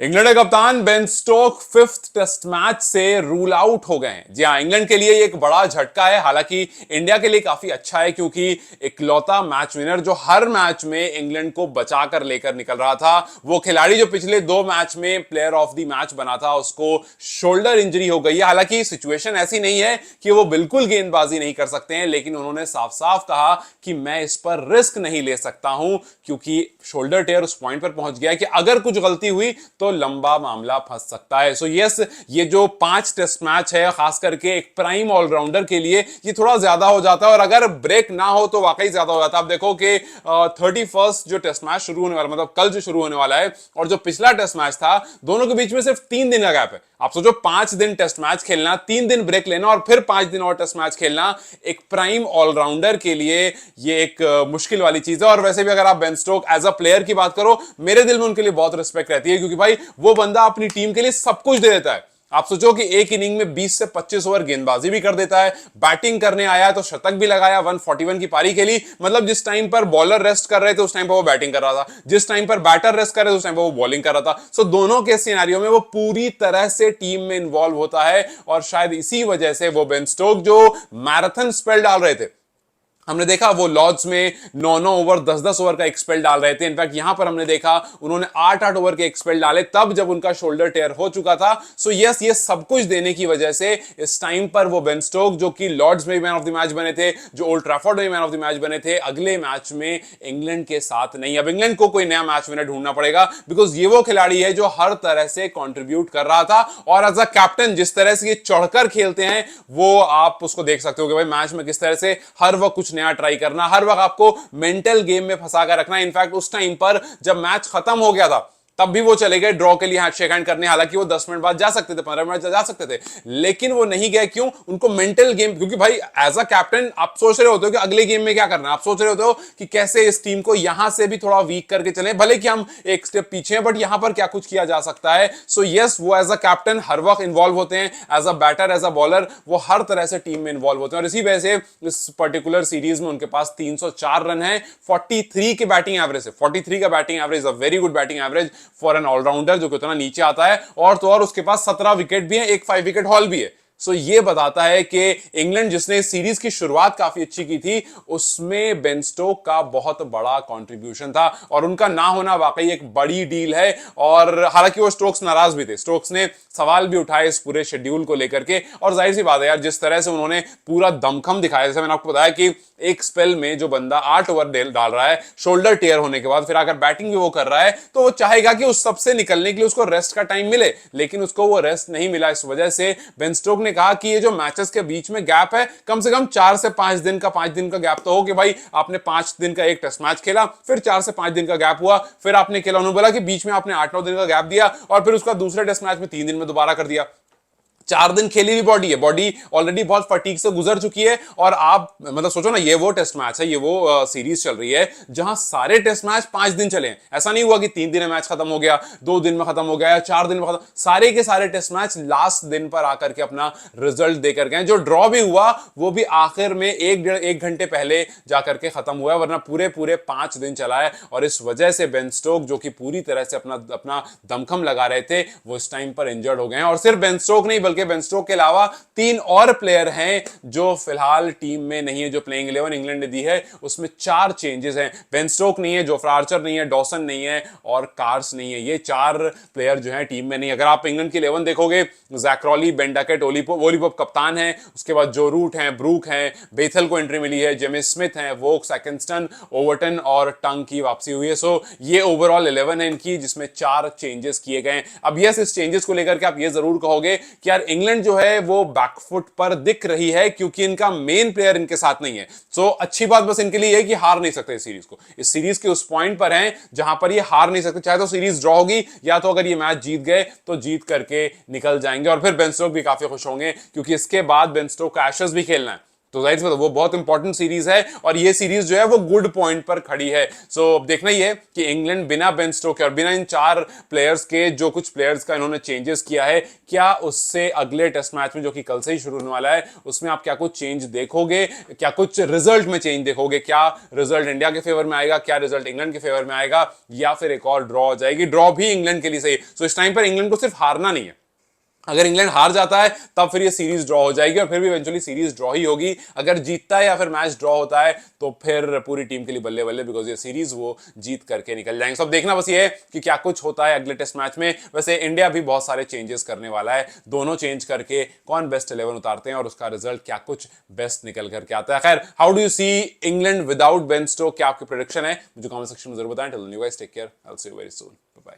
England के कप्तान Ben Stoke fifth test match से रूल आउट हो गए हैं। जी हां, इंग्लैंड के लिए एक बड़ा झटका है। हालांकि इंडिया के लिए काफी अच्छा है क्योंकि इकलौता मैच विनर जो हर मैच में इंग्लैंड को बचाकर लेकर निकल रहा था, वो खिलाड़ी जो पिछले 2 मैच में प्लेयर ऑफ द मैच बना था, उसको शोल्डर इंजरी हो गई है। हालांकि सिचुएशन ऐसी नहीं है कि वो बिल्कुल गेंदबाजी नहीं कर सकते हैं, लेकिन उन्होंने साफ साफ कहा कि मैं इस पर रिस्क नहीं ले सकता हूं क्योंकि शोल्डर टेयर उस पॉइंट पर पहुंच गया कि अगर कुछ गलती हुई तो लंबा मामला फंस सकता है। सो यस, ये जो 5 टेस्ट मैच है, खास करके एक प्राइम ऑलराउंडर के लिए ये थोड़ा ज्यादा हो जाता है, और अगर ब्रेक ना हो तो वाकई ज्यादा हो जाता है। आप देखो कि 31st जो टेस्ट मैच शुरू होने वाला, मतलब कल जो शुरू होने वाला है, और जो पिछला टेस्ट मैच था, दोनों के बीच में सिर्फ 3 दिन का गैप है। आप सोचो 5 दिन टेस्ट मैच खेलना, 3 दिन ब्रेक लेना और फिर 5 दिन और टेस्ट मैच खेलना, एक प्राइम ऑलराउंडर के लिए ये एक मुश्किल वाली चीज है। और वैसे भी अगर आप Ben Stoke as a player की बात करो, मेरे दिल में उनके लिए बहुत रिस्पेक्ट रहती है क्योंकि भाई वो बंदा अपनी टीम के लिए सब कुछ दे देता है। आप सोचो कि एक इनिंग में 20 से 25 ओवर गेंदबाजी भी कर देता है, बैटिंग करने आया तो शतक भी लगाया, 141 की पारी खेली। मतलब जिस टाइम पर बॉलर रेस्ट कर रहे थे उस टाइम पर वो बैटिंग कर रहा था, जिस टाइम पर बैटर रेस्ट कर रहे थे उस टाइम पर वो बॉलिंग कर रहा था। सो दोनों के सिनेरियो में वो पूरी तरह से टीम में इन्वॉल्व होता है, और शायद इसी वजह से वो बेन स्टोक जो मैराथन स्पेल डाल रहे थे, हमने देखा वो लॉर्ड्स में 9-9 ओवर 10-10 ओवर का एक स्पेल डाल रहे थे। इनफैक्ट यहां पर हमने देखा उन्होंने 8-8 ओवर के एक स्पेल डाले, तब जब उनका शोल्डर टेयर हो चुका था। सो यस, ये सब कुछ देने की वजह से इस टाइम पर वो बेन स्टोक, जो कि लॉर्ड्स में भी मैन ऑफ द मैच बने थे, जो ओल्ड ट्रैफोर्ड में मैन ऑफ द मैच बने थे, अगले मैच में इंग्लैंड के साथ नहीं। अब इंग्लैंड को कोई नया मैच विनर ढूंढना पड़ेगा, बिकॉज ये वो खिलाड़ी है जो हर तरह से कॉन्ट्रीब्यूट कर रहा था, और एज अ कैप्टन जिस तरह से ये चढ़कर खेलते हैं, वो आप उसको देख सकते हो कि भाई मैच में किस तरह से हर वक्त कुछ नया ट्राई करना, हर वक्त आपको मेंटल गेम में फंसा कर रखना। इनफैक्ट उस टाइम पर जब मैच खत्म हो गया था तब भी वो चले गए ड्रॉ के लिए हैंडशेक हैंड करने। हालांकि वो 10 मिनट बाद जा सकते थे, 15 मिनट जा सकते थे, लेकिन वो नहीं गए। क्यों? उनको मेंटल गेम, क्योंकि भाई एज अ कैप्टन आप सोच रहे होते हो कि अगले गेम में क्या करना है, आप सोच रहे होते हो कि कैसे इस टीम को यहां से भी थोड़ा वीक करके चले, भले कि हम एक स्टेप पीछे हैं, बट यहां पर क्या कुछ किया जा सकता है। सो यस, वो एज अ कैप्टन हर वक्त इंवॉल्व होते हैं, as a batter, as a bowler, वो हर तरह से टीम में इंवॉल्व होते हैं। और इसी वजह से इस पर्टिकुलर सीरीज में उनके पास 304 रन है, 43 की बैटिंग एवरेज है। 43 का batting average, a very good batting average for an all rounder जो कि उतना नीचे आता है। और तो और उसके पास 17 विकेट भी है, एक 5 विकेट हॉल भी है। सो ये बताता है कि इंग्लैंड जिसने सीरीज की शुरुआत काफी अच्छी की थी, उसमें बेन स्टोक का बहुत बड़ा कंट्रीब्यूशन था, और उनका ना होना वाकई एक बड़ी डील है। और हालांकि वो स्टोक्स नाराज भी थे, स्टोक्स ने सवाल भी उठाए इस पूरे शेड्यूल को लेकर के, और जाहिर सी बात है यार, जिस तरह से उन्होंने पूरा दमखम दिखाया, जैसे मैंने आपको बताया कि एक स्पेल में जो बंदा 8 ओवर डाल रहा है शोल्डर टेयर होने के बाद, फिर आकर बैटिंग भी वो कर रहा है, तो वो चाहेगा कि उस सबसे निकलने के लिए उसको रेस्ट का टाइम मिले, लेकिन उसको वो रेस्ट नहीं मिला। इस वजह से बेन स्टोक ने कहा कि ये जो मैचेस के बीच में गैप है, कम से कम 4 से 5 दिन का, 5 दिन का गैप तो हो, कि भाई आपने 5 दिन का एक टेस्ट मैच खेला, फिर 4 से 5 दिन का गैप हुआ, फिर आपने खेला। उन्होंने बोला कि बीच में आपने 8-9 दिन का गैप दिया, और फिर उसका दूसरे टेस्ट मैच में 3 दिन में दोबारा कर दिया। 4 दिन खेली हुई बॉडी है, बॉडी ऑलरेडी बहुत फटीग से गुजर चुकी है। और आप मतलब सोचो ना, ये वो टेस्ट मैच है, ये वो सीरीज चल रही है जहां सारे टेस्ट मैच 5 दिन चले हैं। ऐसा नहीं हुआ कि 3 दिन में मैच खत्म हो गया, 2 दिन में खत्म हो गया, या 4 दिन में खत्म। सारे के सारे टेस्ट मैच लास्ट दिन पर आकर के अपना रिजल्ट देकर गए। जो ड्रॉ भी हुआ वो भी आखिर में एक घंटे पहले जाकर के खत्म हुआ, वरना पूरे पूरे 5 दिन चला है। और इस वजह से बेन स्टोक, जो कि पूरी तरह से अपना दमखम लगा रहे थे, वो इस टाइम पर इंजर्ड हो गए हैं। और सिर्फ बेन स्टोक नहीं, बल्कि बेन स्टोक के अलावा 3 और प्लेयर हैं जो फिलहाल टीम में नहीं है। जो प्लेइंग 11 इंग्लैंड ने दी है उसमें 4 चेंजेस हैं। बेन स्टोक नहीं है, जोफ्रा आर्चर नहीं है, डॉसन नहीं है, और कार्स नहीं है। ये 4 प्लेयर जो हैं टीम में नहीं। अगर आप इंग्लैंड की 11 देखोगे, Jack Crawley, Ben Duckett, Ollie Pope कप्तान है, उसके बाद जो रूट हैं, ब्रूक हैं, बेथल को एंट्री मिली है, जेमिस स्मिथ हैं, वोक्स, एकिंस्टन, ओवर्टन और टंग की वापसी हुई है। सो ये ओवरऑल 11 है इनकी, जिसमें 4 चेंजेस किए गए हैं। अब यस, इस चेंजेस को लेकर के आप ये जरूर कहोगे कि यार इंग्लैंड जो है वो बैकफुट पर दिख रही है क्योंकि इनका मेन प्लेयर इनके साथ नहीं है। सो अच्छी बात बस इनके लिए है कि हार नहीं सकते इस सीरीज को। इस सीरीज के उस पॉइंट पर हैं जहां पर ये हार नहीं सकते, चाहे तो सीरीज ड्रॉ होगी, या तो अगर ये मैच जीत गए तो जीत करके निकल जाएंगे। और फिर बेन स्टोक भी काफी खुश होंगे क्योंकि इसके बाद बेन स्टोक का एशेस भी खेलना है। तो जाहिर सी बात है वो बहुत इंपॉर्टेंट सीरीज है और ये सीरीज जो है वो गुड पॉइंट पर खड़ी है। सो अब देखना ही है कि इंग्लैंड बिना बेन स्टोक्स के और बिना इन 4 प्लेयर्स के, जो कुछ प्लेयर्स का इन्होंने चेंजेस किया है, क्या उससे अगले टेस्ट मैच में जो कि कल से ही शुरू होने वाला है उसमें आप क्या कुछ चेंज देखोगे, क्या कुछ रिजल्ट में चेंज देखोगे, क्या रिजल्ट इंडिया के फेवर में आएगा, क्या रिजल्ट इंग्लैंड के फेवर में आएगा, या फिर एक और ड्रॉ हो जाएगी। ड्रॉ भी इंग्लैंड के लिए सही है। सो इस टाइम पर इंग्लैंड को सिर्फ हारना नहीं है, अगर इंग्लैंड हार जाता है तब फिर ये सीरीज ड्रॉ हो जाएगी और फिर भी इवेंचुअली सीरीज ड्रॉ ही होगी। अगर जीतता है या फिर मैच ड्रॉ होता है तो फिर पूरी टीम के लिए बल्ले बल्ले, बिकॉज ये सीरीज वो जीत करके निकल जाएंगे। सब देखना बस ये है कि क्या कुछ होता है अगले टेस्ट मैच में। वैसे इंडिया भी बहुत सारे चेंजेस करने वाला है, दोनों चेंज करके कौन बेस्ट 11 उतारते हैं और उसका रिजल्ट क्या कुछ बेस्ट निकल करके आता है। खैर, how do you see England without Ben Stokes, क्या आपकी प्रेडिक्शन है मुझे कमेंट सेक्शन में जरूर बताएं। Till then you guys take care, I will see you very soon, bye bye.